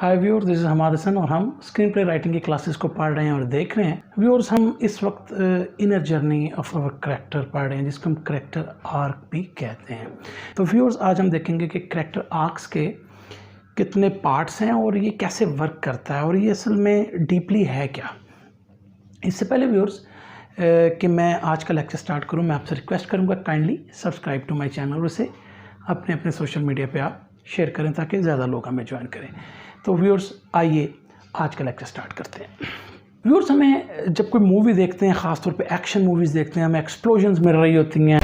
Hi viewers, this is Hamad Hasan और हम screen play writing की क्लासेस को पढ़ रहे हैं और देख रहे हैं। व्यूअर्स, हम इस वक्त inner journey of our character पढ़ रहे हैं, जिसको हम करैक्टर आर्क भी कहते हैं। तो व्यूअर्स, आज हम देखेंगे कि करैक्टर आर्क्स के कितने पार्ट्स हैं और ये कैसे वर्क करता है और ये असल में डीपली है क्या। इससे पहले व्यूअर्स कि मैं आज का लेक्चर स्टार्ट करूं, मैं आपसे रिक्वेस्ट करूंगा kindly subscribe to my channel और इसे अपने अपने सोशल मीडिया पे आप शेयर करें ताकि ज़्यादा लोग हमें ज्वाइन करें। तो व्यूअर्स, आइए आज का लेक्चर स्टार्ट करते हैं। व्यूअर्स, हमें जब कोई मूवी देखते हैं, ख़ास तौर पे एक्शन मूवीज़ देखते हैं, हमें एक्सप्लोजन्स मिल रही होती हैं,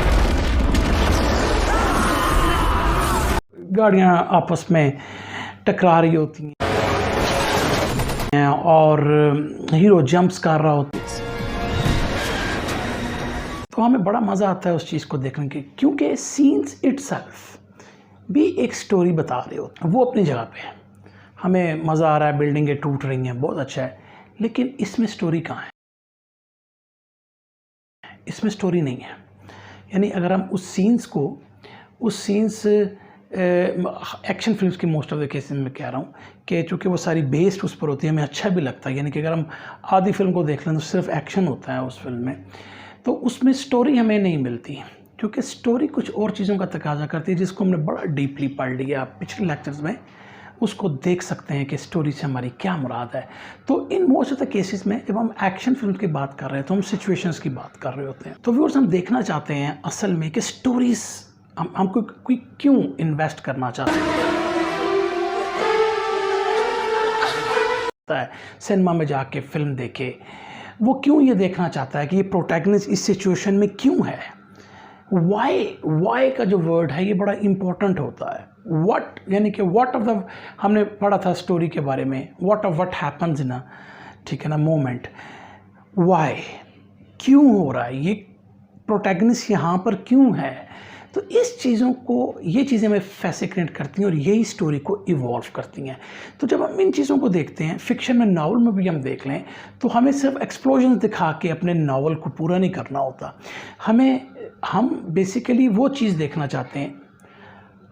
गाड़ियाँ आपस में टकरा रही होती हैं और हीरो जंप्स कर रहा होता है, तो हमें बड़ा मज़ा आता है उस चीज़ को देखने के, क्योंकि सीन्स इटसेल्फ भी एक स्टोरी बता रहे होते हैं। वो अपनी जगह पे है, हमें मज़ा आ रहा है, बिल्डिंगें टूट रही हैं, बहुत अच्छा है, लेकिन इसमें स्टोरी कहाँ है? इसमें स्टोरी नहीं है। यानी अगर हम उस सीन्स एक्शन फिल्म्स की मोस्ट ऑफ द केसेस में कह रहा हूँ कि चूँकि वो सारी बेस्ड उस पर होती है, हमें अच्छा भी लगता है। यानी कि अगर हम आधी फिल्म को देख लें तो सिर्फ एक्शन होता है उस फिल्म में, तो उसमें स्टोरी हमें नहीं मिलती, क्योंकि स्टोरी कुछ और चीज़ों का तकाजा करती है, जिसको हमने बड़ा डीपली पढ़ लिया। आप पिछले लेक्चर्स में उसको देख सकते हैं कि स्टोरी से हमारी क्या मुराद है। तो in most of the cases में जब हम एक्शन फिल्म की बात कर रहे हैं तो हम सिचुएशंस की बात कर रहे होते हैं। तो व्यूअर्स, हम देखना चाहते हैं असल में कि स्टोरीज हमको कोई क्यों इन्वेस्ट करना चाहते हैं। सिनेमा में जाके फिल्म देखे, वो क्यों ये देखना चाहता है कि ये प्रोटैगनिस्ट इस सिचुएशन में क्यों है। वाई का जो वर्ड है ये बड़ा इंपॉर्टेंट होता है। व्हाट, यानी कि व्हाट ऑफ द, हमने पढ़ा था स्टोरी के बारे में, what of what happens in a, ठीक है ना, मोमेंट। वाई, क्यों हो रहा है ये, प्रोटैगनिस्ट यहाँ पर क्यों है। तो इस चीज़ों को, ये चीज़ें हमें फैसिनेट करती हैं और यही स्टोरी को इवॉल्व करती हैं। तो जब हम इन चीज़ों को देखते हैं, फिक्शन में, नावल में भी हम देख लें, तो हमें सिर्फ एक्सप्लोजन दिखा के अपने नावल को पूरा नहीं करना होता। हम बेसिकली वो चीज़ देखना चाहते हैं,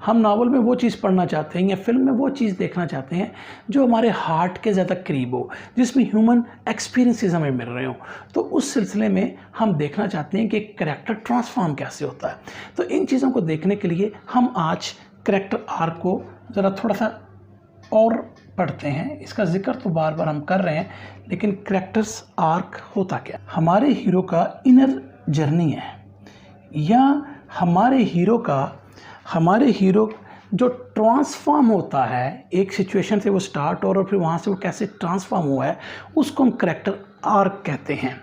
हम नावल में वो चीज़ पढ़ना चाहते हैं या फिल्म में वो चीज़ देखना चाहते हैं जो हमारे हार्ट के ज़्यादा करीब हो, जिसमें ह्यूमन एक्सपीरियंसेस हमें मिल रहे हों। तो उस सिलसिले में हम देखना चाहते हैं कि कैरेक्टर ट्रांसफॉर्म कैसे होता है। तो इन चीज़ों को देखने के लिए हम आज कैरेक्टर आर्क को ज़रा थोड़ा सा और पढ़ते हैं। इसका जिक्र तो बार बार हम कर रहे हैं, लेकिन कैरेक्टर्स आर्क होता क्या? हमारे हीरो का इनर जर्नी है, या हमारे हीरो जो ट्रांसफॉर्म होता है एक सिचुएशन से, वो स्टार्ट और फिर वहाँ से वो कैसे ट्रांसफॉर्म हुआ है, उसको हम करैक्टर आर्क कहते हैं।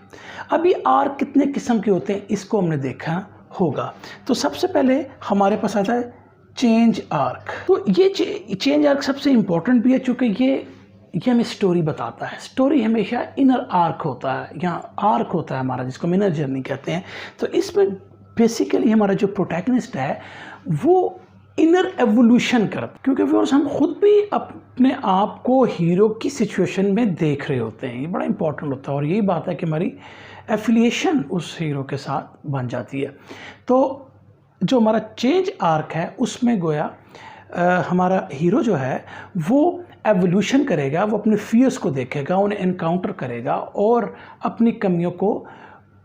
अब ये आर्क कितने किस्म के होते हैं इसको हमने देखा होगा। तो सबसे पहले हमारे पास आता है चेंज आर्क। तो ये चेंज आर्क सबसे इम्पोर्टेंट भी है, चूँकि ये हमें स्टोरी बताता है। स्टोरी हमेशा इनर आर्क होता है, यहाँ आर्क होता है हमारा, जिसको हम इनर जर्नी कहते हैं। तो इसमें बेसिकली हमारा जो प्रोटैगनिस्ट है वो इनर एवोल्यूशन करता, क्योंकि व्यूअर्स हम खुद भी अपने आप को हीरो की सिचुएशन में देख रहे होते हैं। ये बड़ा इंपॉर्टेंट होता है और यही बात है कि हमारी एफिलिएशन उस हीरो के साथ बन जाती है। तो जो हमारा चेंज आर्क है उसमें गोया हमारा हीरो जो है वो एवोल्यूशन करेगा, वो अपने फियर्स को देखेगा, उन्हें एनकाउंटर करेगा और अपनी कमियों को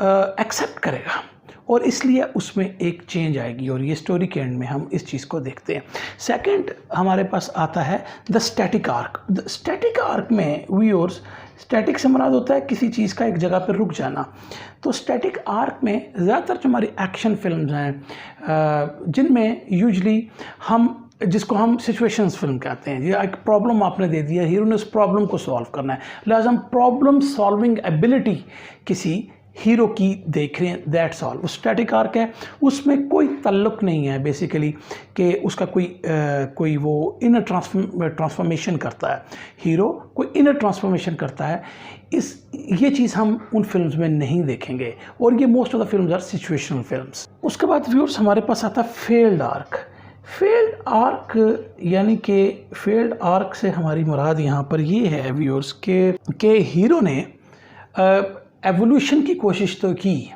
एक्सेप्ट करेगा, और इसलिए उसमें एक चेंज आएगी। और ये स्टोरी के एंड में हम इस चीज़ को देखते हैं। सेकंड हमारे पास आता है the static arc. The static arc में व्यूअर्स, स्टैटिक से मुराद होता है किसी चीज़ का एक जगह पर रुक जाना। तो स्टैटिक आर्क में ज़्यादातर जो हमारी एक्शन फिल्म्स हैं, जिनमें यूजली जिसको हम सिचुएशंस फिल्म कहते हैं, ये एक प्रॉब्लम आपने दे दिया, हीरो ने उस प्रॉब्लम को सॉल्व करना है, लिहाजा हम प्रॉब्लम सॉल्विंग एबिलिटी किसी हीरो की देख रहे हैं, दैट्स ऑल। वो स्टैटिक आर्क है, उसमें कोई ताल्लुक नहीं है बेसिकली कि उसका कोई वो इनर ट्रांसफॉर्मेशन करता है, हीरो कोई इनर ट्रांसफॉर्मेशन करता है। ये चीज़ हम उन फिल्म्स में नहीं देखेंगे, और ये most of the films are situational films. उसके बाद व्यूअर्स हमारे पास आता है फेल्ड आर्क। फेल्ड आर्क, यानी कि फेल्ड आर्क से हमारी मुराद यहाँ पर ये है व्यूअर्स के हीरो ने एवोल्यूशन की कोशिश तो की,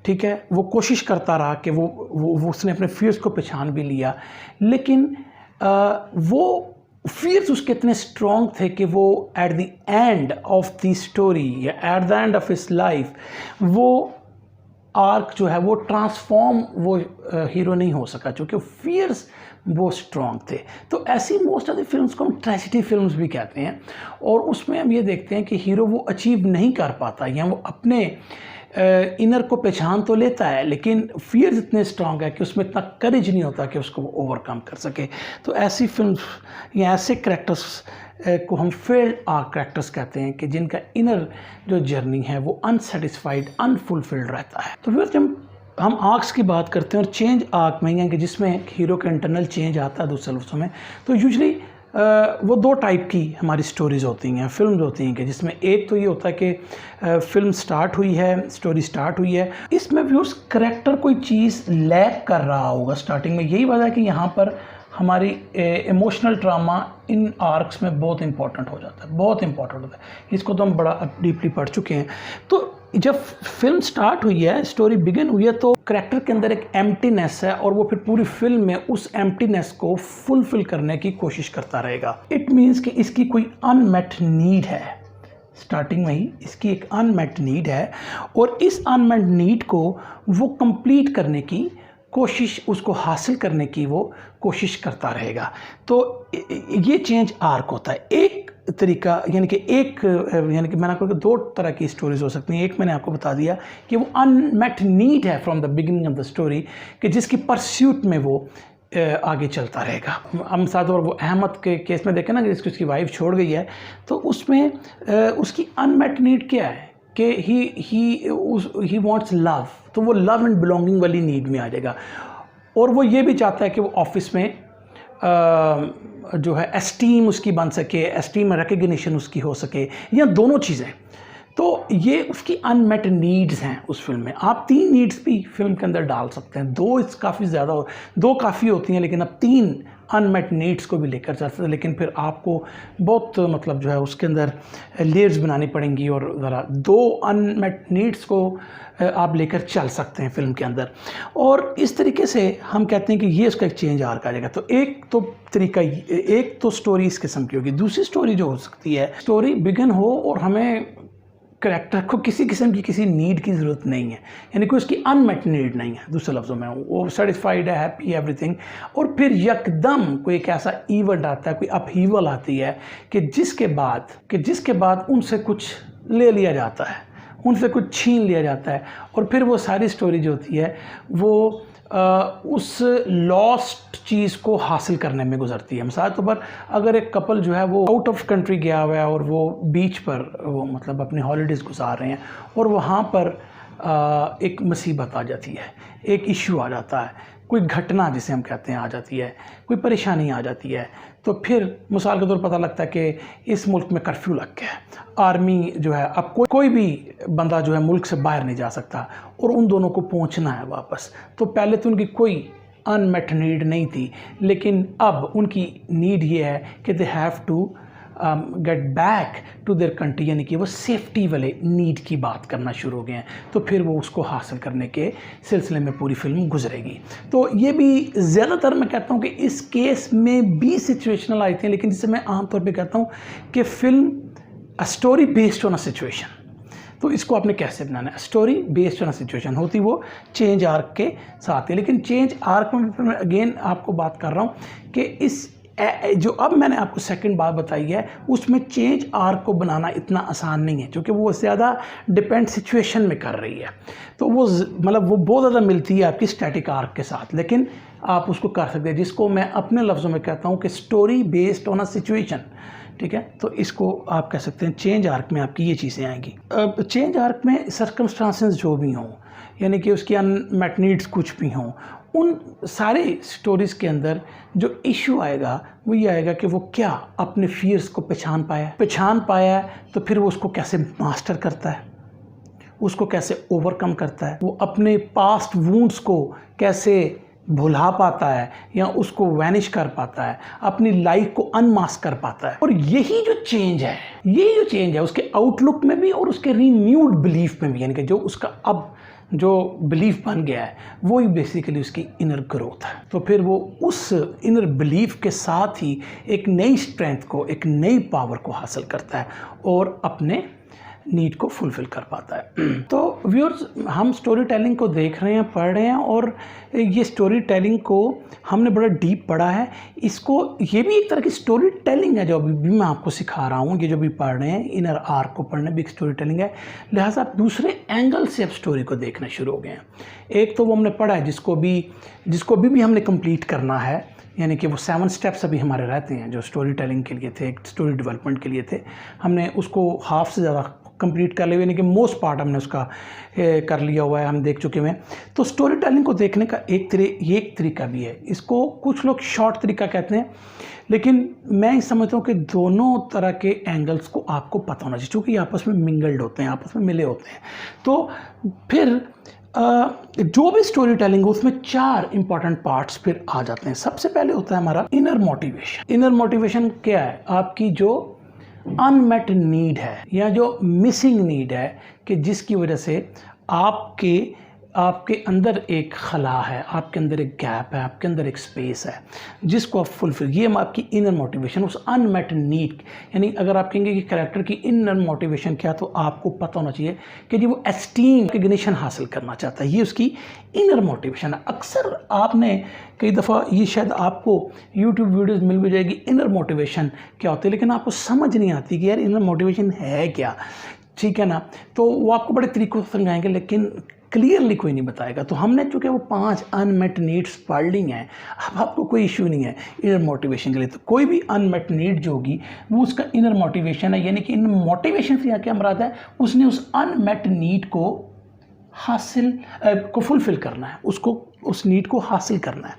ठीक है, वो कोशिश करता रहा कि वो उसने अपने फियर्स को पहचान भी लिया, लेकिन वो फियर्स उसके इतने स्ट्रॉन्ग थे कि वो at the end of the story या at the end of his life वो आर्क जो है वो ट्रांसफॉर्म वो हीरो नहीं हो सका, क्योंकि फियर्स वो स्ट्रॉन्ग थे। तो ऐसी मोस्ट ऑफ द फिल्म्स को हम ट्रेजेडी फिल्म्स भी कहते हैं, और उसमें हम ये देखते हैं कि हीरो वो अचीव नहीं कर पाता या वो अपने इनर को पहचान तो लेता है, लेकिन फियर्स इतने स्ट्रॉन्ग है कि उसमें इतना करेज नहीं होता कि उसको वो ओवरकम कर सके। तो ऐसी फिल्म्स या ऐसे कैरेक्टर्स को हम फेल्ड आर्क कैरेक्टर्स कहते हैं कि जिनका इनर जो जर्नी है वो अनसेटिस्फाइड, अनफुलफिल्ड रहता है। तो फिर जब हम आर्क्स की बात करते हैं और चेंज आर्क में यानी कि जिसमें हीरो का इंटरनल चेंज आता है दूसरे लफ्ज़ों में, तो यूजली वो दो टाइप की हमारी स्टोरीज़ होती हैं, फिल्म्स होती हैं कि जिसमें एक तो ये होता है कि फिल्म स्टार्ट हुई है, स्टोरी स्टार्ट हुई है, इसमें भी उस करेक्टर कोई चीज़ लैक कर रहा होगा स्टार्टिंग में। यही वजह है कि यहाँ पर हमारी इमोशनल ड्रामा इन आर्क्स में बहुत इंपॉर्टेंट हो जाता है, बहुत इंपॉर्टेंट होता है। इसको तो हम बड़ा डीपली पढ़ चुके हैं। तो जब फिल्म स्टार्ट हुई है, स्टोरी बिगिन हुई है, तो करेक्टर के अंदर एक एम्प्टीनेस है और वो फिर पूरी फिल्म में उस एम्प्टीनेस को फुलफिल करने की कोशिश करता रहेगा। इट मीन्स कि इसकी कोई अनमेट नीड है, स्टार्टिंग में ही इसकी एक अनमेट नीड है और इस अनमेट नीड को वो कंप्लीट करने की कोशिश, उसको हासिल करने की वो कोशिश करता रहेगा। तो ये चेंज आर्क होता है। एक तरीका यानी कि मैंने आपको दो तरह की स्टोरीज हो सकती हैं। एक मैंने आपको बता दिया कि वो अनमेट नीड है from the beginning of the story, कि जिसकी परस्यूट में वो आगे चलता रहेगा। हम साथ और वो अहमद के केस में देखें ना, जिसकी उसकी वाइफ छोड़ गई है, तो उसमें उसकी अनमेट नीड क्या है कि ही वांट्स लव, तो वो लव एंड बिलोंगिंग वाली नीड में आ जाएगा। और वो ये भी चाहता है कि वो ऑफिस में जो है एस्टीम उसकी बन सके, एस्टीम रिकग्निशन उसकी हो सके, या दोनों चीज़ें। तो ये उसकी अनमेट नीड्स हैं उस फिल्म में। आप 3 नीड्स भी फिल्म के अंदर डाल सकते हैं, 2 काफ़ी ज़्यादा, 2 काफ़ी होती हैं, लेकिन अब 3 अनमेट नीड्स को भी लेकर चल सकते हैं। लेकिन फिर आपको बहुत मतलब जो है उसके अंदर लेयर्स बनानी पड़ेंगी और ज़रा 2 अनमेट नीड्स को आप लेकर चल सकते हैं फिल्म के अंदर। और इस तरीके से हम कहते हैं कि ये उसका एक चेंज आर्क आ जाएगा। तो एक तो तरीका, एक तो स्टोरी इस किस्म की होगी। दूसरी स्टोरी जो हो सकती है, स्टोरी बिगिन हो और हमें करेक्टर को किसी किस्म की किसी नीड की ज़रूरत नहीं है, यानी कि उसकी अनमेट नीड नहीं है, दूसरे लफ्ज़ों में वो सेटिस्फाइड है, हैप्पी एवरीथिंग। और फिर यकदम कोई एक ऐसा इवेंट आता है, कोई अपहीवल आती है कि जिसके बाद उनसे कुछ ले लिया जाता है, उनसे कुछ छीन लिया जाता है, और फिर वो सारी स्टोरी जो होती है वो उस लॉस्ट चीज़ को हासिल करने में गुजरती है। मिसाल तौर पर अगर एक कपल जो है वो आउट ऑफ कंट्री गया हुआ है और वो बीच पर वो मतलब अपने हॉलीडेज़ गुजार रहे हैं, और वहाँ पर एक मुसीबत आ जाती है, एक इश्यू आ जाता है, कोई घटना जिसे हम कहते हैं आ जाती है, कोई परेशानी आ जाती है, तो फिर मिसाल के तौर पर पता लगता है कि इस मुल्क में कर्फ्यू लग गया है, आर्मी जो है, अब कोई भी बंदा जो है मुल्क से बाहर नहीं जा सकता और उन दोनों को पहुंचना है वापस। तो पहले तो उनकी कोई अनमेट नीड नहीं थी, लेकिन अब उनकी नीड ये है कि they have to get back to their country, यानी कि वो सेफ्टी वाले नीड की बात करना शुरू हो गए हैं। तो फिर वो उसको हासिल करने के सिलसिले में पूरी फिल्म गुजरेगी। तो ये भी ज़्यादातर मैं कहता हूँ कि इस केस में भी सिचुएशनल आई थी, लेकिन जिसे मैं आमतौर पे कहता हूँ कि film a story based on a situation. तो इसको आपने कैसे बनाना है, story based on a situation होती वो चेंज आर्क के साथ है। लेकिन चेंज आर्क में फिर मैं अगेन आपको बात कर रहा हूँ कि इस जो अब मैंने आपको सेकंड बात बताई है, उसमें चेंज आर्क को बनाना इतना आसान नहीं है, क्योंकि वो ज़्यादा डिपेंड सिचुएशन में कर रही है। तो वो मतलब वो बहुत ज़्यादा मिलती है आपकी स्टैटिक आर्क के साथ, लेकिन आप उसको कर सकते हैं, जिसको मैं अपने लफ्ज़ों में कहता हूँ कि story based on a situation. ठीक है, तो इसको आप कह सकते हैं चेंज आर्क में आपकी ये चीज़ें आएंगी। अब चेंज आर्क में सर्कमस्टांसेस जो भी हों, यानी कि उसकी अनमेट नीड्स कुछ भी हों, उन सारे स्टोरीज़ के अंदर जो इशू आएगा वो ये आएगा कि वो क्या अपने फियर्स को पहचान पाया है, तो फिर वो उसको कैसे मास्टर करता है, उसको कैसे ओवरकम करता है, वो अपने पास्ट वूंड्स को कैसे भुला पाता है या उसको वैनिश कर पाता है, अपनी लाइफ को अनमास्क कर पाता है। और यही जो चेंज है उसके आउटलुक में भी और उसके रीन्यूड बिलीफ में भी, यानी कि जो उसका अब जो बिलीफ बन गया है, वो ही बेसिकली उसकी इनर ग्रोथ है। तो फिर वो उस इनर बिलीफ के साथ ही एक नई स्ट्रेंथ को, एक नई पावर को हासिल करता है और अपने नीड को फुलफ़िल कर पाता है। तो व्यूअर्स, हम स्टोरी टेलिंग को देख रहे हैं, पढ़ रहे हैं, और ये स्टोरी टेलिंग को हमने बड़ा डीप पढ़ा है। इसको, ये भी एक तरह की स्टोरी टेलिंग है जो अभी भी मैं आपको सिखा रहा हूँ। ये जो भी पढ़ रहे हैं, इनर आर्क को पढ़ना भी एक स्टोरी टेलिंग है। लिहाजा आप दूसरे एंगल से अब स्टोरी को देखना शुरू हो गए हैं। एक तो वो हमने पढ़ा है जिसको भी हमने कंप्लीट करना है, यानी कि वो 7 स्टेप्स अभी हमारे रहते हैं जो स्टोरी टेलिंग के लिए थे, एक स्टोरी डेवलपमेंट के लिए थे। हमने उसको हाफ से ज़्यादा कंप्लीट कर लिया, यानी कि मोस्ट पार्ट हमने उसका कर लिया हुआ है, हम देख चुके हैं। तो स्टोरी टेलिंग को देखने का ये एक तरीका भी है। इसको कुछ लोग शॉर्ट तरीका कहते हैं, लेकिन मैं समझता हूँ कि दोनों तरह के एंगल्स को आपको पता होना चाहिए, क्योंकि आपस में मिंगल्ड होते हैं, आपस में मिले होते हैं। तो फिर जो भी स्टोरी टेलिंग है उसमें 4 इंपॉर्टेंट पार्ट्स फिर आ जाते हैं। सबसे पहले होता है हमारा इनर मोटिवेशन। इनर मोटिवेशन क्या है? आपकी जो अनमेट नीड है या जो मिसिंग नीड है, कि जिसकी वजह से आपके अंदर एक खला है, आपके अंदर एक गैप है, आपके अंदर एक स्पेस है जिसको आप फुलफिल, ये आपकी इनर मोटिवेशन, उस अनमेट नीड। यानी अगर आप कहेंगे कि कैरेक्टर की इनर मोटिवेशन क्या, तो आपको पता होना चाहिए कि जी वो एस्टीम, रिकग्निशन हासिल करना चाहता है, ये उसकी इनर मोटिवेशन है। अक्सर आपने कई दफ़ा ये शायद आपको यूट्यूब वीडियोज़ मिल भी जाएगी इनर मोटिवेशन क्या होती है, लेकिन आपको समझ नहीं आती कि यार इनर मोटिवेशन है क्या, ठीक है ना। तो वो आपको बड़े तरीक़ों से समझाएंगे, लेकिन क्लियरली कोई नहीं बताएगा। तो हमने चूँकि वो 5 अनमेट नीड्स पढ़ ली हैं, अब आपको कोई इशू नहीं है इनर मोटिवेशन के लिए। तो कोई भी अनमेट नीड जो होगी वो उसका इनर मोटिवेशन है, यानी कि इन मोटिवेशन से यहाँ क्या मराद है, उसने उस अनमेट नीड को फुलफ़िल करना है, उसको उस नीड को हासिल करना है।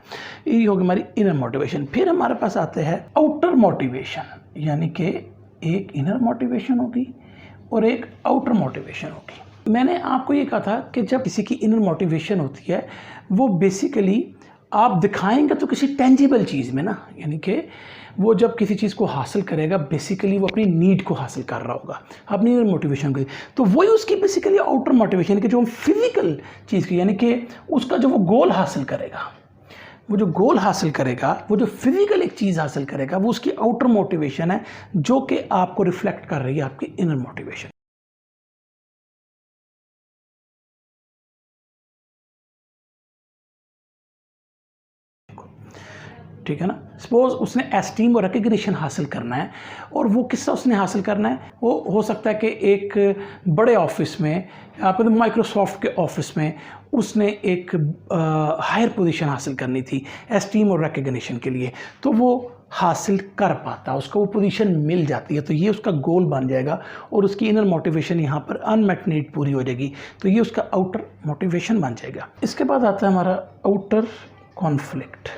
ये होगी हमारी इनर मोटिवेशन। फिर हमारे पास आते हैं आउटर मोटिवेशन, यानी कि एक इनर मोटिवेशन होगी और एक आउटर मोटिवेशन होगी। मैंने आपको ये कहा था कि जब किसी की इनर मोटिवेशन होती है, वो बेसिकली आप दिखाएंगे तो किसी टेंजिबल चीज़ में ना, यानी कि वो जब किसी चीज़ को हासिल करेगा, बेसिकली वो अपनी नीड को हासिल कर रहा होगा, अपनी इनर मोटिवेशन की। तो वही उसकी बेसिकली आउटर मोटिवेशन की, जो फिजिकल चीज़ की, यानी कि उसका जो वो गोल हासिल करेगा, वो जो गोल हासिल करेगा, वो जो फिजिकल एक चीज़ हासिल करेगा, वो उसकी आउटर मोटिवेशन है, जो कि आपको रिफ्लेक्ट कर रही है आपकी इनर मोटिवेशन। ठीक है ना। सपोज उसने एस्टीम और रिकग्निशन हासिल करना है, और वो किससे उसने हासिल करना है, वो हो सकता है कि एक बड़े ऑफिस में, आपको तो माइक्रोसॉफ्ट के ऑफिस में उसने एक हायर पोजीशन हासिल करनी थी एस्टीम और रिकग्निशन के लिए, तो वो हासिल कर पाता, उसको वो पोजीशन मिल जाती है। तो ये उसका गोल बन जाएगा और उसकी इनर मोटिवेशन यहाँ पर अनमेट नीड पूरी हो जाएगी, तो ये उसका आउटर मोटिवेशन बन जाएगा। इसके बाद आता है हमारा आउटर कॉन्फ्लिक्ट।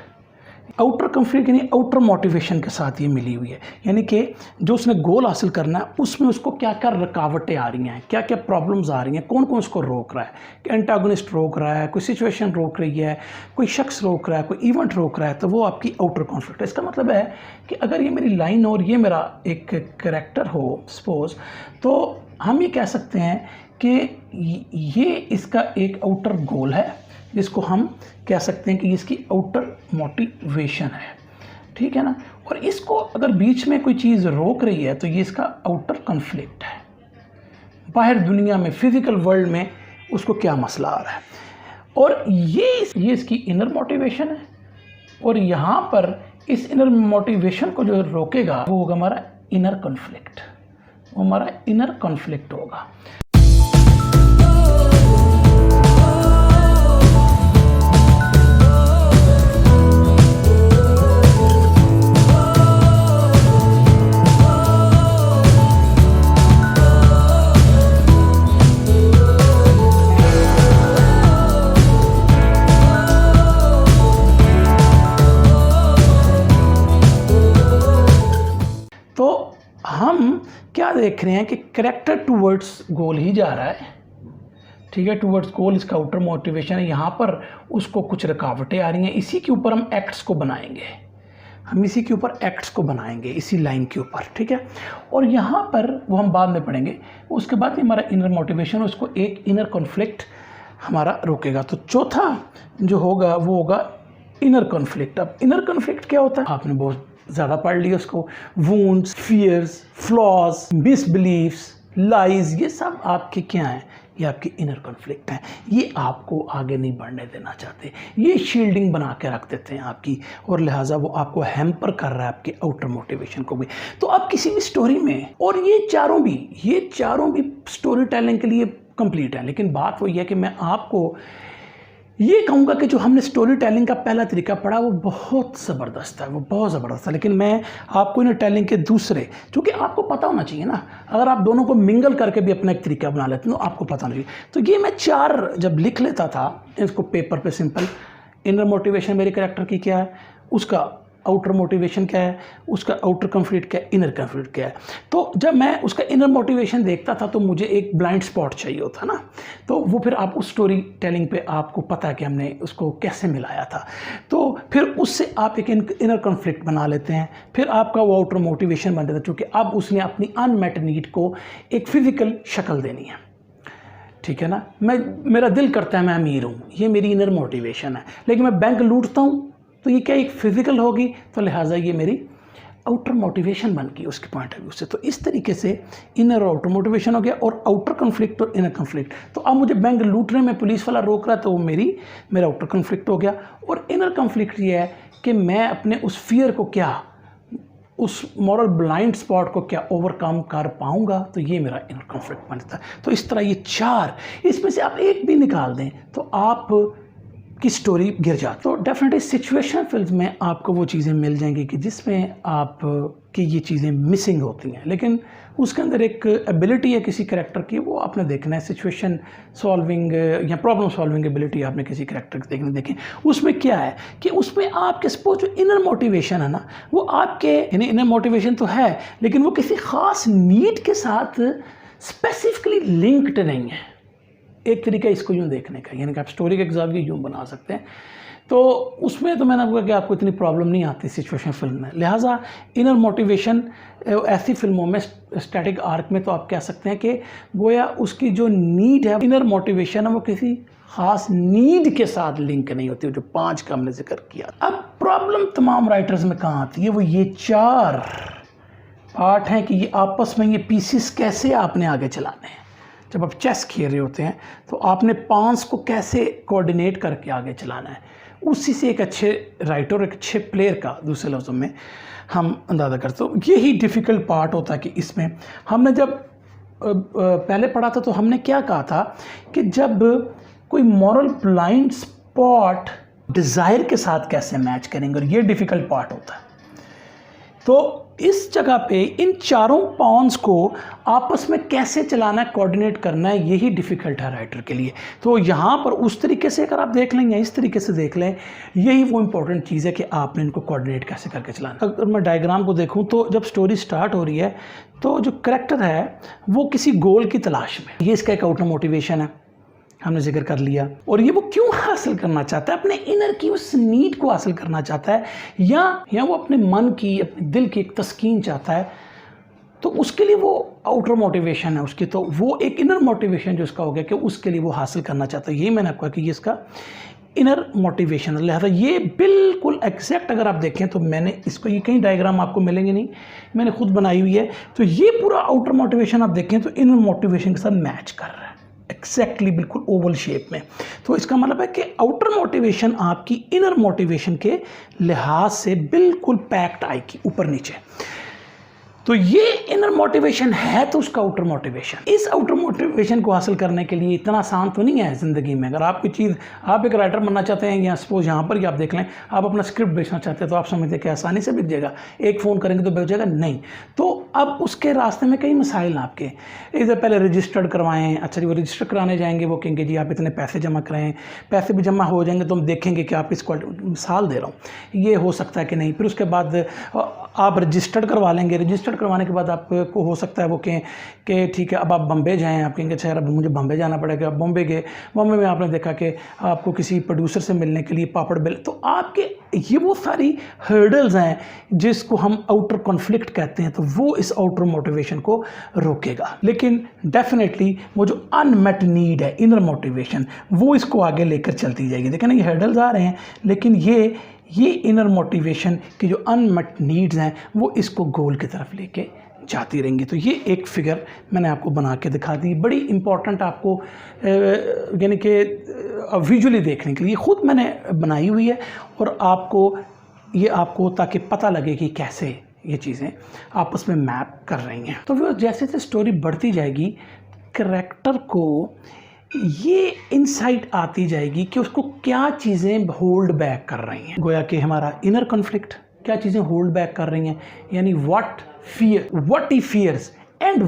आउटर कॉन्फ्लिक्ट यानी आउटर मोटिवेशन के साथ ये मिली हुई है, यानी कि जो उसने गोल हासिल करना है उसमें उसको क्या क्या रुकावटें आ रही हैं, क्या क्या प्रॉब्लम्स आ रही हैं, कौन कौन उसको रोक रहा है, एंटागोनिस्ट रोक रहा है, कोई सिचुएशन रोक रही है, कोई शख्स रोक रहा है, कोई इवेंट रोक रहा है, तो वो आपकी आउटर कॉन्फ्लिक्ट है। इसका मतलब है कि अगर ये मेरी लाइन और ये मेरा एक कैरेक्टर हो सपोज, तो हम ये कह सकते हैं कि ये इसका एक आउटर गोल है, जिसको हम कह सकते हैं कि इसकी आउटर मोटिवेशन है, ठीक है ना। और इसको अगर बीच में कोई चीज़ रोक रही है, तो ये इसका आउटर कॉन्फ्लिक्ट है। बाहर दुनिया में, फिजिकल वर्ल्ड में उसको क्या मसला आ रहा है, और ये इसकी इनर मोटिवेशन है। और यहाँ पर इस इनर मोटिवेशन को जो रोकेगा वो होगा हमारा इनर कॉन्फ्लिक्ट, वो हमारा इनर कॉन्फ्लिक्ट होगा। तो हम क्या देख रहे हैं कि कैरेक्टर टूवर्ड्स गोल ही जा रहा है, ठीक है, टूवर्ड्स गोल इसका आउटर मोटिवेशन है। यहाँ पर उसको कुछ रुकावटें आ रही हैं, इसी के ऊपर हम एक्ट्स को बनाएंगे, हम इसी के ऊपर एक्ट्स को बनाएंगे, इसी लाइन के ऊपर, ठीक है। और यहाँ पर वो हम बाद में पढ़ेंगे। उसके बाद हमारा इनर मोटिवेशन, उसको एक इनर कॉन्फ्लिक्ट हमारा रोकेगा। तो चौथा जो होगा वो होगा इनर कॉन्फ्लिक्ट। अब इनर कॉन्फ्लिक्ट क्या होता है, आपने बहुत ज़्यादा पढ़ लिया उसको। वुंड्स, फियर्स, फ्लॉज, मिसबिलीफ्स, लाइज, ये सब आपके क्या हैं, ये आपके इनर कॉन्फ्लिक्ट हैं। ये आपको आगे नहीं बढ़ने देना चाहते, ये शील्डिंग बना के रख देते हैं आपकी, और लिहाजा वो आपको हैम्पर कर रहा है आपके आउटर मोटिवेशन को भी। तो आप किसी भी स्टोरी में, और ये चारों भी स्टोरी टेलिंग के लिए कंप्लीट है, लेकिन बात वही है कि मैं आपको ये कहूँगा कि जो हमने स्टोरी टेलिंग का पहला तरीका पढ़ा वो बहुत ज़बरदस्त है, वो बहुत ज़बरदस्त है। लेकिन मैं आपको इन टेलिंग के दूसरे, क्योंकि आपको पता होना चाहिए ना, अगर आप दोनों को मिंगल करके भी अपना एक तरीका बना लेते हैं तो आपको पता नहीं। तो ये मैं 4 जब लिख लेता था इसको पेपर पे, सिंपल इनर मोटिवेशन मेरे कैरेक्टर की क्या है, उसका आउटर मोटिवेशन क्या है, उसका आउटर कॉन्फ्लिक्ट क्या है, इनर कॉन्फ्लिक्ट क्या है। तो जब मैं उसका इनर मोटिवेशन देखता था तो मुझे एक ब्लाइंड स्पॉट चाहिए होता ना, तो वो फिर आप उस स्टोरी टेलिंग पे आपको पता है कि हमने उसको कैसे मिलाया था, तो फिर उससे आप एक इनर कॉन्फ्लिक्ट बना लेते हैं, फिर आपका वो आउटर मोटिवेशन बन जाता है, क्योंकि अब उसने अपनी अनमेट नीड को एक फिजिकल शक्ल देनी है। ठीक है ना, मेरा दिल करता है मैं अमीर हूँ, ये मेरी इनर मोटिवेशन है, लेकिन मैं बैंक लूटता हूँ तो ये क्या एक फिजिकल होगी, तो लिहाजा ये मेरी आउटर मोटिवेशन बन गई उसके पॉइंट ऑफ व्यू से। तो इस तरीके से इनर और आउटर मोटिवेशन हो गया, और आउटर कॉन्फ्लिक्ट और इनर कॉन्फ्लिक्ट। तो अब मुझे बैंक लूटने में पुलिस वाला रोक रहा है, तो वो मेरा आउटर कॉन्फ्लिक्ट हो गया। और इनर कॉन्फ्लिक्ट ये है कि मैं अपने उस फियर को क्या, उस मॉरल ब्लाइंड स्पॉट को क्या ओवरकम कर पाऊंगा, तो ये मेरा इनर कॉन्फ्लिक्ट बनता है। तो इस तरह ये 4, इसमें से आप एक भी निकाल दें तो आप की स्टोरी गिर जाती। तो डेफिनेटली सिचुएशनल फिल्म में आपको वो चीज़ें मिल जाएंगी कि जिसमें आप की ये चीज़ें मिसिंग होती हैं, लेकिन उसके अंदर एक एबिलिटी है किसी कैरेक्टर की, वो आपने देखना है। सिचुएशन सॉल्विंग या प्रॉब्लम सॉल्विंग एबिलिटी आपने किसी कैरेक्टर की देखें, उसमें क्या है कि उसमें आपके सपोज जो इनर मोटिवेशन है ना, वो आपके यानी इनर मोटिवेशन तो है, लेकिन वो किसी ख़ास नीड के साथ स्पेसिफिकली लिंक्ड नहीं है। एक तरीका इसको यूँ देखने का, यानी कि आप स्टोरी के एग्जाम यूँ बना सकते हैं। तो उसमें तो मैंने आपको कहा कि आपको इतनी प्रॉब्लम नहीं आती सिचुएशन फिल्म में, लिहाजा इनर मोटिवेशन ऐसी फिल्मों में, स्टैटिक आर्क में, तो आप कह सकते हैं कि गोया उसकी जो नीड है, इनर मोटिवेशन है, वो किसी ख़ास नीड के साथ लिंक नहीं होती, जो 5 का हमने जिक्र किया। अब प्रॉब्लम तमाम राइटर्स में कहाँ आती है, वो ये 4 पार्ट हैं कि ये आपस में ये पीसीस कैसे आपने आगे चलाने हैं। जब आप चेस खेल रहे होते हैं तो आपने पांच को कैसे कोऑर्डिनेट करके आगे चलाना है, उसी से एक अच्छे राइटर और एक अच्छे प्लेयर का दूसरे लफ्ज़ों में हम अंदाज़ा करते हो। यही डिफ़िकल्ट पार्ट होता है कि इसमें हमने जब पहले पढ़ा था तो हमने क्या कहा था कि जब कोई मॉरल ब्लाइंड स्पॉट डिज़ायर के साथ कैसे मैच करेंगे, और ये डिफ़िकल्ट पार्ट होता है। तो इस जगह पे इन चारों पॉन्स को आपस में कैसे चलाना है, कोऑर्डिनेट करना है, यही डिफ़िकल्ट है राइटर के लिए। तो यहाँ पर उस तरीके से अगर आप देख लें या इस तरीके से देख लें, यही वो इम्पोर्टेंट चीज़ है कि आपने इनको कोऑर्डिनेट कैसे करके चलाना। अगर मैं डायग्राम को देखूँ तो जब स्टोरी स्टार्ट हो रही है तो जो करैक्टर है वो किसी गोल की तलाश में, ये इसका एक आउटर मोटिवेशन है, हमने जिक्र कर लिया। और ये वो क्यों हासिल करना चाहता है, अपने इनर की उस नीड को हासिल करना चाहता है, या वो अपने मन की, अपने दिल की एक तस्कीन चाहता है, तो उसके लिए वो आउटर मोटिवेशन है उसकी। तो वो एक इनर मोटिवेशन जो इसका हो गया कि उसके लिए वो हासिल करना चाहता है। ये मैंने आपको कहा कि ये इसका इनर मोटिवेशन है। लिहाजा ये बिल्कुल एग्जैक्ट अगर आप देखें तो मैंने इसको, ये कहीं डायग्राम आपको मिलेंगे नहीं, मैंने खुद बनाई हुई है। तो ये पूरा आउटर मोटिवेशन आप देखें तो इनर मोटिवेशन के साथ मैच कर रहा है एक्जैक्टली, बिल्कुल ओवल शेप में। तो इसका मतलब है कि आउटर मोटिवेशन आपकी इनर मोटिवेशन के लिहाज से बिल्कुल पैक्ड आएगी ऊपर नीचे। तो ये इनर मोटिवेशन है तो उसका आउटर मोटिवेशन, इस आउटर मोटिवेशन को हासिल करने के लिए इतना आसान तो नहीं है ज़िंदगी में। अगर आप कोई चीज़, आप एक राइटर बनना चाहते हैं, या सपोज यहाँ पर ही आप देख लें, आप अपना स्क्रिप्ट बेचना चाहते हैं, तो आप समझते हैं कि आसानी से बिक जाएगा, एक फ़ोन करेंगे तो बिक जाएगा, नहीं। तो अब उसके रास्ते में कई मसाइल आपके, इधर पहले रजिस्टर्ड करवाएं, अच्छा जी वो रजिस्टर कराने जाएंगे, वो कहेंगे जी आप इतने पैसे जमा कराएं, पैसे भी जमा हो जाएंगे तो हम देखेंगे कि आप इस क्वालिटी, मिसाल दे रहा हूँ, ये हो सकता है कि नहीं। फिर उसके बाद आप रजिस्टर्ड करवा लेंगे। रजिस्टर्ड करवाने के बाद आपको हो सकता है वो कहें कि ठीक है अब आप बम्बे जाएँ, आप कहेंगे अच्छा यार अब मुझे बम्बे जाना पड़ेगा। बॉम्बे गए, बॉम्बे में आपने देखा कि आपको किसी प्रोड्यूसर से मिलने के लिए पापड़ बिल, तो आपके ये वो सारी हर्डल्स हैं जिसको हम आउटर कॉन्फ्लिक्ट कहते हैं, तो वो इस आउटर मोटिवेशन को रोकेगा। लेकिन डेफिनेटली वो जो अनमेट नीड है, इनर मोटिवेशन, वो इसको आगे लेकर चलती जाएगी। देखें ना ये हर्डल्स आ रहे हैं, लेकिन ये इनर मोटिवेशन की जो अनमेट नीड्स हैं वो इसको गोल की तरफ लेके जाती रहेंगी। तो ये एक फिगर मैंने आपको बना के दिखा दी, बड़ी इंपॉर्टेंट आपको यानी कि विजुअली देखने के लिए खुद मैंने बनाई हुई है, और आपको ताकि पता लगे कि कैसे ये चीज़ें आपस में मैप कर रही हैं। तो वो जैसे जैसे स्टोरी बढ़ती जाएगी, कैरेक्टर को ये इनसाइट आती जाएगी कि उसको क्या चीज़ें होल्ड बैक कर रही हैं। गोया कि हमारा इनर कॉन्फ्लिक्ट क्या चीज़ें होल्ड बैक कर रही हैं, यानी what he fears and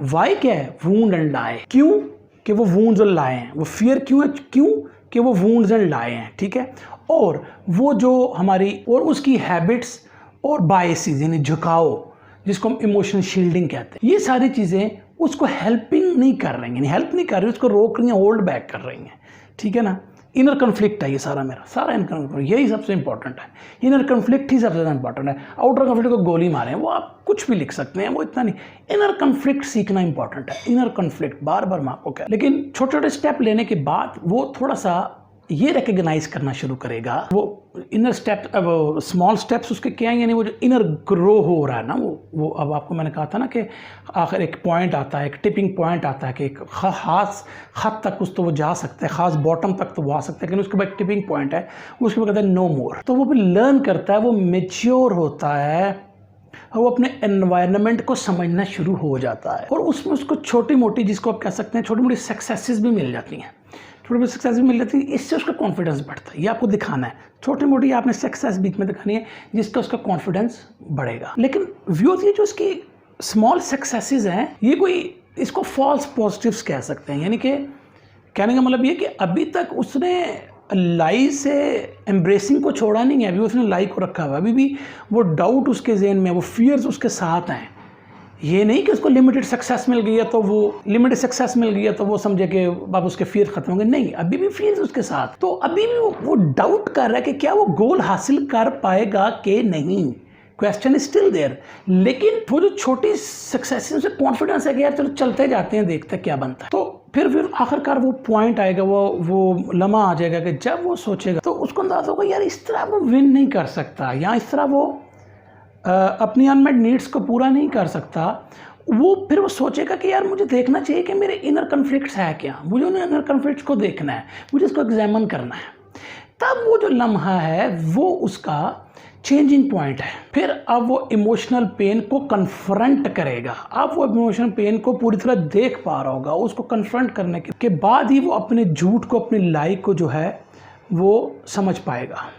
why क्या है, वूंड एंड लाए, क्यों कि वो वूंड्स और लाए हैं, वो फियर क्यों है, क्यों कि वो वूंड्स एंड लाए हैं, ठीक है। और वो जो हमारी और उसकी हैबिट्स और बायसेस यानी झुकाव, जिसको हम इमोशनल शील्डिंग कहते हैं, ये सारी चीज़ें उसको हेल्पिंग नहीं कर रही हैं, हेल्प नहीं कर रही, उसको रोक रही हैं, होल्ड बैक कर रही हैं, ठीक है ना। इनर कन्फ्लिक्ट है ये सारा सारा इनर कन्फ्लिक्ट, यही सबसे इंपॉर्टेंट है। इनर कन्फ्लिक्ट ही सबसे ज़्यादा इंपॉर्टेंट है। आउटर कन्फ्लिक्ट को गोली मारें, वो आप कुछ भी लिख सकते हैं, वो इतना नहीं। इनर कन्फ्लिक्ट सीखना इंपॉर्टेंट है। इनर कन्फ्लिक्ट बार बार मैं आपको कह, लेकिन छोटे छोटे स्टेप लेने के बाद वो थोड़ा सा ये रिकग्नाइज करना शुरू करेगा। वो इनर स्टेप, अब स्मॉल स्टेप्स उसके क्या हैं, यानी वो जो इनर ग्रो हो रहा है ना, वो अब आपको मैंने कहा था ना कि आखिर एक पॉइंट आता है, एक टिपिंग पॉइंट आता है कि एक खास हद तक उस तो वो जा सकता है, खास बॉटम तक तो वो आ सकता है, लेकिन उसके बाद टिपिंग पॉइंट है, उसके बाद कहता है नो मोर। तो वो भी लर्न करता है, वो मेच्योर होता है, और वो अपने एनवायरनमेंट को समझना शुरू हो जाता है, और उसमें उसको छोटी मोटी, जिसको आप कह सकते हैं छोटी मोटी सक्सेसेस भी मिल जाती हैं, छोटी मोटी सक्सेस भी मिल जाती है। इससे उसका कॉन्फिडेंस बढ़ता है। ये आपको दिखाना है, छोटी मोटी आपने सक्सेस बीच में दिखानी है जिसका उसका कॉन्फिडेंस बढ़ेगा। लेकिन व्यूअर्स, ये जो इसकी स्मॉल सक्सेसेस हैं, ये कोई इसको फॉल्स पॉजिटिव्स कह सकते हैं, यानी कि कहने का मतलब ये कि अभी तक उसने लाई से एम्ब्रेसिंग को छोड़ा नहीं है, अभी उसने लाई को रखा हुआ है, अभी भी वो डाउट उसके जहन में, वो फियर्स उसके साथ हैं। ये नहीं कि उसको लिमिटेड सक्सेस मिल गई है तो वो समझे कि अब उसके फियर खत्म हो गए, नहीं, अभी भी फियर्स उसके साथ। तो अभी भी वो डाउट कर रहा है कि क्या वो गोल हासिल कर पाएगा कि नहीं, क्वेश्चन इज स्टिल देयर। लेकिन वो जो छोटी सक्सेस से कॉन्फिडेंस है कि यार चलो चलते जाते हैं, देखते हैं क्या बनता है। तो फिर आखिरकार वो पॉइंट आएगा, वो लम्हा आ जाएगा कि जब वो सोचेगा तो उसको अंदाजा होगा यार इस तरह वो विन नहीं कर सकता, या इस तरह वो अपनी अनमेट नीड्स को पूरा नहीं कर सकता। फिर वो सोचेगा कि यार मुझे देखना चाहिए कि मेरे इनर कन्फ्लिक्ट्स है क्या, मुझे उन इनर कन्फ्लिक्ट्स को देखना है, मुझे इसको एग्जामिन करना है। तब वो जो लम्हा है वो उसका चेंजिंग पॉइंट है। फिर अब वो इमोशनल पेन को कन्फ्रंट करेगा। अब वो इमोशनल पेन को पूरी तरह देख पा रहा होगा। उसको कन्फ्रंट करने के बाद ही वो अपने झूठ को, अपनी लाई को जो है वो समझ पाएगा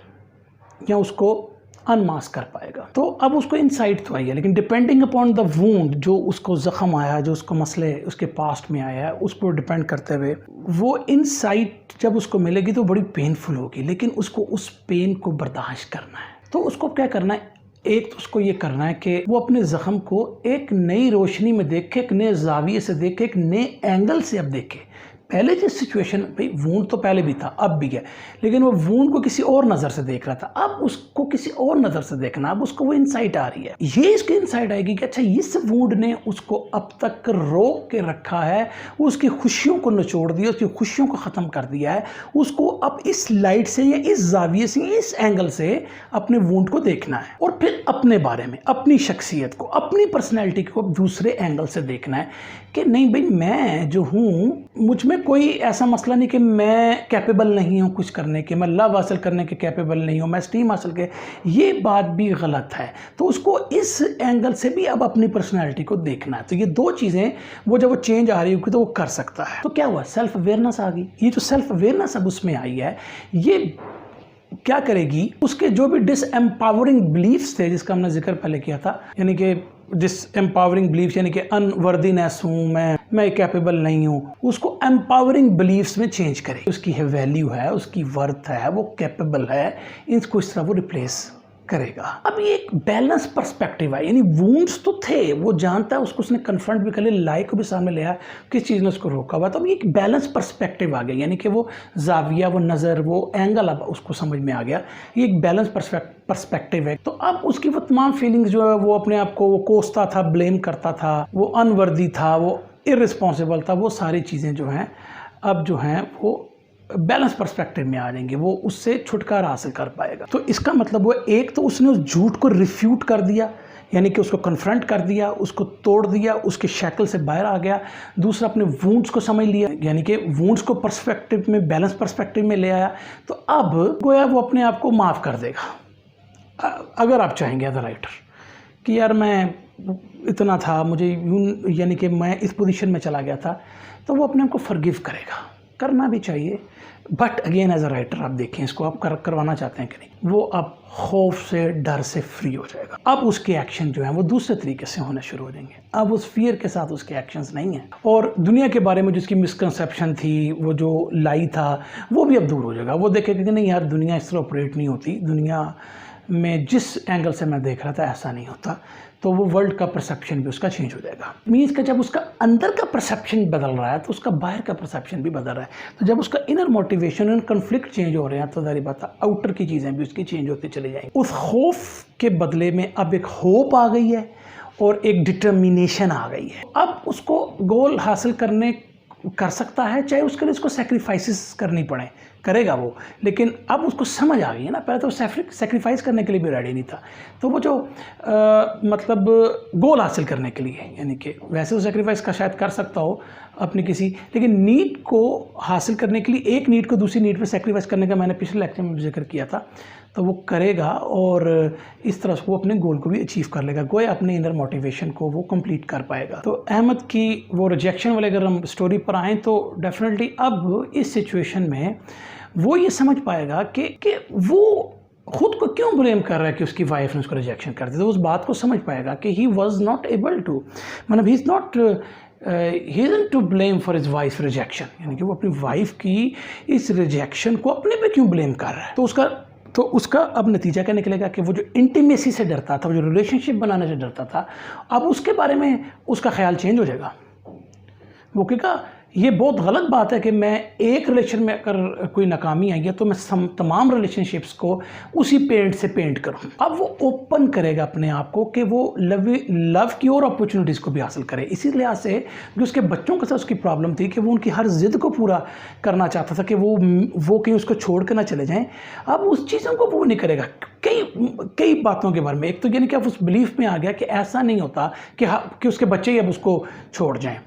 या उसको अनमास्क कर पाएगा। तो अब उसको इनसाइट तो आई है, लेकिन डिपेंडिंग अपॉन द वूंड, जो उसको ज़ख्म आया, जो उसको मसले उसके पास्ट में आया है, उस पर डिपेंड करते हुए वो इनसाइट जब उसको मिलेगी तो बड़ी पेनफुल होगी, लेकिन उसको उस पेन को बर्दाश्त करना है। तो उसको क्या करना है, एक तो उसको ये करना है कि वो अपने ज़ख्म को एक नई रोशनी में देखे, एक नए जाविये से देखे, एक नए एंगल से अब देखे। पहले जिस सिचुएशन, भाई वूंड तो पहले भी था, अब भी है, लेकिन वो वूंड को किसी और नज़र से देख रहा था, अब उसको किसी और नज़र से देखना, अब उसको वो इनसाइट आ रही है। ये इसकी इनसाइट आएगी कि अच्छा इस वूंड ने उसको अब तक रोक के रखा है, उसकी खुशियों को निचोड़ दिया, उसकी खुशियों को ख़त्म कर दिया है। उसको अब इस लाइट से या इस जाविये से, इस एंगल से अपने वूंड को देखना है, और फिर अपने बारे में, अपनी शख्सियत को, अपनी पर्सनैलिटी को दूसरे एंगल से देखना है कि नहीं भाई, मैं जो हूँ, मुझ में कोई ऐसा मसला नहीं कि मैं कैपेबल नहीं हूँ कुछ करने के, मैं लव हासिल करने के कैपेबल नहीं हूँ, मैं स्टीम हासिल के, ये बात भी गलत है। तो उसको इस एंगल से भी अब अपनी पर्सनैलिटी को देखना है। तो ये दो चीज़ें वो जब वो चेंज आ रही होगी तो वो कर सकता है। तो क्या हुआ, सेल्फ अवेयरनेस आ गई। ये जो सेल्फ अवेयरनेस अब उसमें आई है, ये क्या करेगी, उसके जो भी डिसएम्पावरिंग बिलीफ्स थे, जिसका हमने जिक्र पहले किया था, यानी कि डिसएम्पावरिंग बिलीफ्स, यानी कि अनवर्दीनेस हूँ मैं कैपेबल नहीं हूँ, उसको एम्पावरिंग बिलीफ्स में चेंज करे। उसकी है वैल्यू है, उसकी वर्थ है, वो कैपेबल है, इसको इस तरह वो रिप्लेस करेगा। अब ये एक बैलेंस पर्सपेक्टिव है, यानी वुंड्स तो थे, वो जानता है, उसको उसने कन्फ्रंट भी कर लिया, लाई को भी सामने ले आया, किस चीज़ ने उसको रोका हुआ। तो अब ये एक बैलेंस पर्सपेक्टिव आ गया, यानी कि वो जाविया, वो नज़र, वो एंगल अब उसको समझ में आ गया, ये एक बैलेंस पर्सपेक्टिव है। तो अब उसकी वो तमाम फीलिंग्स जो है, वो अपने आप को वो कोसता था, ब्लेम करता था, वो अनवर्दी था, वो इररिस्पॉन्सिबल था, वो सारी चीज़ें जो हैं अब जो हैं वो बैलेंस पर्सपेक्टिव में आ जाएंगे, वो उससे छुटकारा हासिल कर पाएगा। तो इसका मतलब वो एक तो उसने उस झूठ को रिफ्यूट कर दिया, यानी कि उसको कन्फ्रंट कर दिया, उसको तोड़ दिया, उसके शैकल से बाहर आ गया। दूसरा अपने वुंड्स को समझ लिया, यानी कि वुंड्स को पर्सपेक्टिव में, बैलेंस पर्सपेक्टिव में ले आया। तो अब गोया वो अपने आप को माफ़ कर देगा। अगर आप चाहेंगे एज अ राइटर कि यार मैं इतना था, मुझे यूं, यानी कि मैं इस पोजीशन में चला गया था, तो वो अपने आप को फॉरगिव करेगा, करना भी चाहिए। But again as a writer आप देखें, इसको आप करवाना चाहते हैं कि नहीं, वो अब खौफ से, डर से फ्री हो जाएगा। अब उसके एक्शन जो हैं वो दूसरे तरीके से होने शुरू हो जाएंगे। अब उस फियर के साथ उसके एक्शंस नहीं हैं, और दुनिया के बारे में जिसकी मिसकंसेप्शन थी, वो जो लाई था, वो भी अब दूर हो जाएगा। वो देखेगा कि नहीं यार, दुनिया इस तरह ऑपरेट नहीं होती, दुनिया में जिस एंगल से मैं देख रहा था ऐसा नहीं होता। तो वो वर्ल्ड का परसेप्शन भी उसका चेंज हो जाएगा। मीन्स का जब उसका अंदर का परसेप्शन बदल रहा है तो उसका बाहर का परसेप्शन भी बदल रहा है। तो जब उसका इनर मोटिवेशन और कन्फ्लिक्ट चेंज हो रहे हैं तो जारी बात है आउटर की चीज़ें भी उसकी चेंज होती चली जाएंगी। उस खौफ के बदले में अब एक होप आ गई है और एक डिटर्मिनेशन आ गई है। अब उसको गोल हासिल कर सकता है, चाहे उसके लिए उसको सेक्रीफाइसेस करनी पड़े, करेगा वो। लेकिन अब उसको समझ आ गई है ना, पहले तो सेक्रीफाइस करने के लिए भी रेडी नहीं था। तो वो जो मतलब गोल हासिल करने के लिए, यानी कि वैसे तो सेक्रीफाइस का शायद कर सकता हो अपनी किसी, लेकिन नीड को हासिल करने के लिए एक नीड को दूसरी नीड पे सेक्रीफाइस करने का मैंने पिछले लेक्चर में जिक्र किया था। तो वो करेगा और इस तरह से वो अपने गोल को भी अचीव कर लेगा, गोया अपने इनर मोटिवेशन को वो कंप्लीट कर पाएगा। तो अहमद की वो रिजेक्शन वाले अगर हम स्टोरी पर आएँ तो डेफिनेटली अब इस सिचुएशन में वो ये समझ पाएगा कि वो खुद को क्यों ब्लेम कर रहा है कि उसकी वाइफ ने उसको रिजेक्शन कर दी। तो उस बात को समझ पाएगा कि he was not able to, मतलब he is not he isn't to blame for his wife rejection, यानी कि वो अपनी वाइफ की इस रिजेक्शन को अपने पे क्यों ब्लेम कर रहा है। तो उसका अब नतीजा क्या निकलेगा कि वो जो इंटीमेसी से डरता था, वो जो रिलेशनशिप बनाने से डरता था, अब उसके बारे में उसका ख्याल चेंज हो जाएगा। वो कहेगा ये बहुत गलत बात है कि मैं एक रिलेशन में अगर कोई नाकामी आई है तो मैं तमाम रिलेशनशिप्स को उसी पेंट से पेंट करूं। अब वो ओपन करेगा अपने आप को कि वो लव की और अपॉर्चुनिटीज़ को भी हासिल करे। इसी लिहाज से जो उसके बच्चों के साथ उसकी प्रॉब्लम थी कि वो उनकी हर जिद को पूरा करना चाहता था कि वो कहीं उसको छोड़ कर ना चले जाएँ। अब उस चीज़ों को वो नहीं करेगा। कई बातों के बारे में, एक तो यानी कि अब उस बिलीफ में आ गया कि ऐसा नहीं होता कि उसके बच्चे ही अब उसको छोड़ जाएं,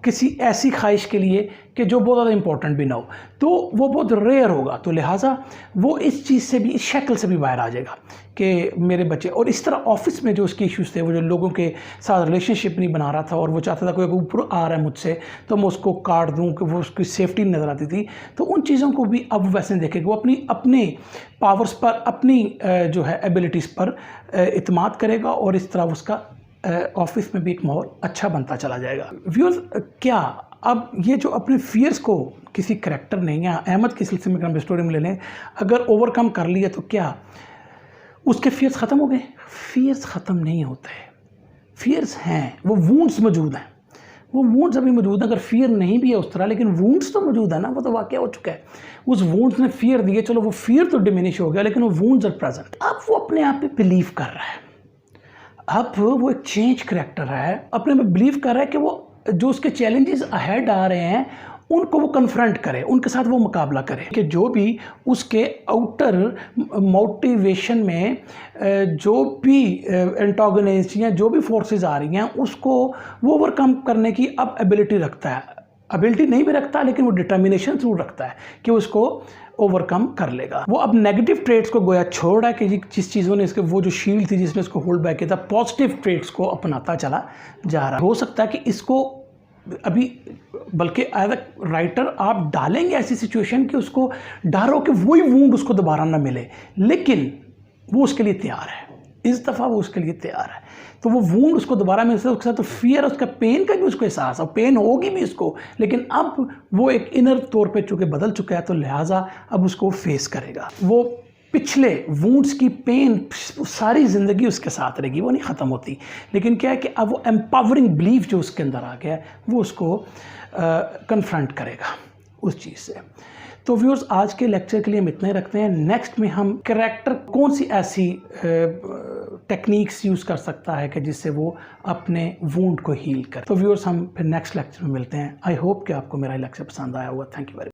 किसी ऐसी ख्वाहिश के लिए कि जो बहुत ज़्यादा इंपॉर्टेंट भी ना हो, तो वो बहुत रेयर होगा। तो लिहाजा वो इस चीज़ से भी, इस शक्ल से भी बाहर आ जाएगा कि मेरे बच्चे। और इस तरह ऑफिस में जो उसके इश्यूज़ थे, वो जो लोगों के साथ रिलेशनशिप नहीं बना रहा था और वो चाहता था कोई ऊपर आ रहा है मुझसे तो मैं उसको काट दूं, कि वो उसकी सेफ्टी नज़र आती थी। तो उन चीज़ों को भी अब वैसे देखेगा, वो अपने पावर्स पर, अपनी जो है एबिलिटीज़ पर इत्मीनान करेगा और इस तरह उसका ऑफिस में भी एक माहौल अच्छा बनता चला जाएगा। व्यूअर्स, क्या अब ये जो अपने फियर्स को किसी करैक्टर ने या अहमद की सिलसिले में स्टोरी में ले लें, अगर ओवरकम कर लिया तो क्या उसके फियर्स ख़त्म हो गए? फियर्स ख़त्म नहीं होते, फियर्स हैं, वो वुंड्स मौजूद हैं, वो वुंड्स अभी मौजूद हैं। अगर फियर नहीं भी है उस तरह, लेकिन वुंड्स तो मौजूद है ना, वो तो वाक़या हो चुका है। उस वुंड्स ने फियर दिए, चलो वो फियर तो डिमिनिश हो गया, लेकिन वो वुंड्स आर प्रेजेंट। अब वो अपने आप पे बिलीव कर रहा है, अब वो एक चेंज करैक्टर है, अपने में बिलीव कर रहा है कि वो जो उसके चैलेंजेस अहेड आ रहे हैं उनको वो कन्फ्रंट करे, उनके साथ वो मुकाबला करे, कि जो भी उसके आउटर मोटिवेशन में जो भी एंटागोनिस्ट या जो भी फोर्सेस आ रही हैं उसको वो ओवरकम करने की अब एबिलिटी रखता है। एबिलिटी नहीं भी रखता, लेकिन वो डिटर्मिनेशन जरूर रखता है कि उसको ओवरकम कर लेगा। वो अब नेगेटिव ट्रेड्स को गोया छोड़ रहा है कि जिस चीज़ों ने इसके, वो जो शील्ड थी जिसने इसको होल्ड बैक किया था, पॉजिटिव ट्रेड्स को अपनाता चला जा रहा है। हो सकता है कि इसको अभी, बल्कि एज अ राइटर आप डालेंगे ऐसी सिचुएशन कि उसको डर हो कि वही वुंड उसको दोबारा ना मिले, लेकिन वो उसके लिए तैयार है, इस दफ़ा वो उसके लिए तैयार है। तो वो वुंड उसको दोबारा मिल सकता है, उसके साथ तो फियर, उसका पेन का भी उसको एहसास है, पेन होगी भी उसको, लेकिन अब वो एक इनर तौर पे चूँकि बदल चुका है तो लिहाजा अब उसको फेस करेगा। वो पिछले वुंड्स की पेन सारी ज़िंदगी उसके साथ रहेगी, वो नहीं ख़त्म होती। लेकिन क्या है कि अब वो एम्पावरिंग बिलीफ जो उसके अंदर आ गया है वो उसको कन्फ्रंट करेगा उस चीज़ से। तो व्यूअर्स, आज के लेक्चर के लिए हम इतना ही रखते हैं। नेक्स्ट में हम कैरेक्टर कौन सी ऐसी टेक्निक्स यूज़ कर सकता है कि जिससे वो अपने वुंड को हील करे। तो व्यूअर्स, हम फिर नेक्स्ट लेक्चर में मिलते हैं। आई होप कि आपको मेरा लेक्चर पसंद आया होगा। Thank you very much.